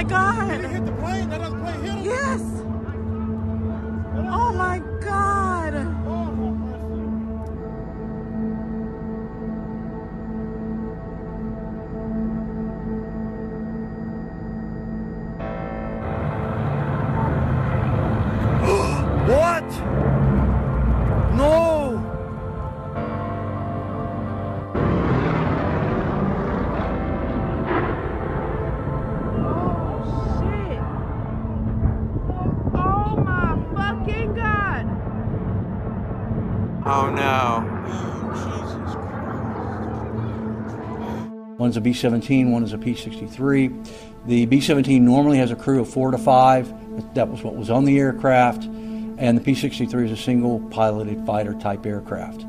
my God! Did it hit the plane? That other plane hit him? Yes! Oh my God! Oh, my mercy. What? No! Oh no. One's a B-17, one is a P-63. The B-17 normally has a crew of 4 to 5. That was what was on the aircraft. And the P-63 is a single piloted fighter type aircraft.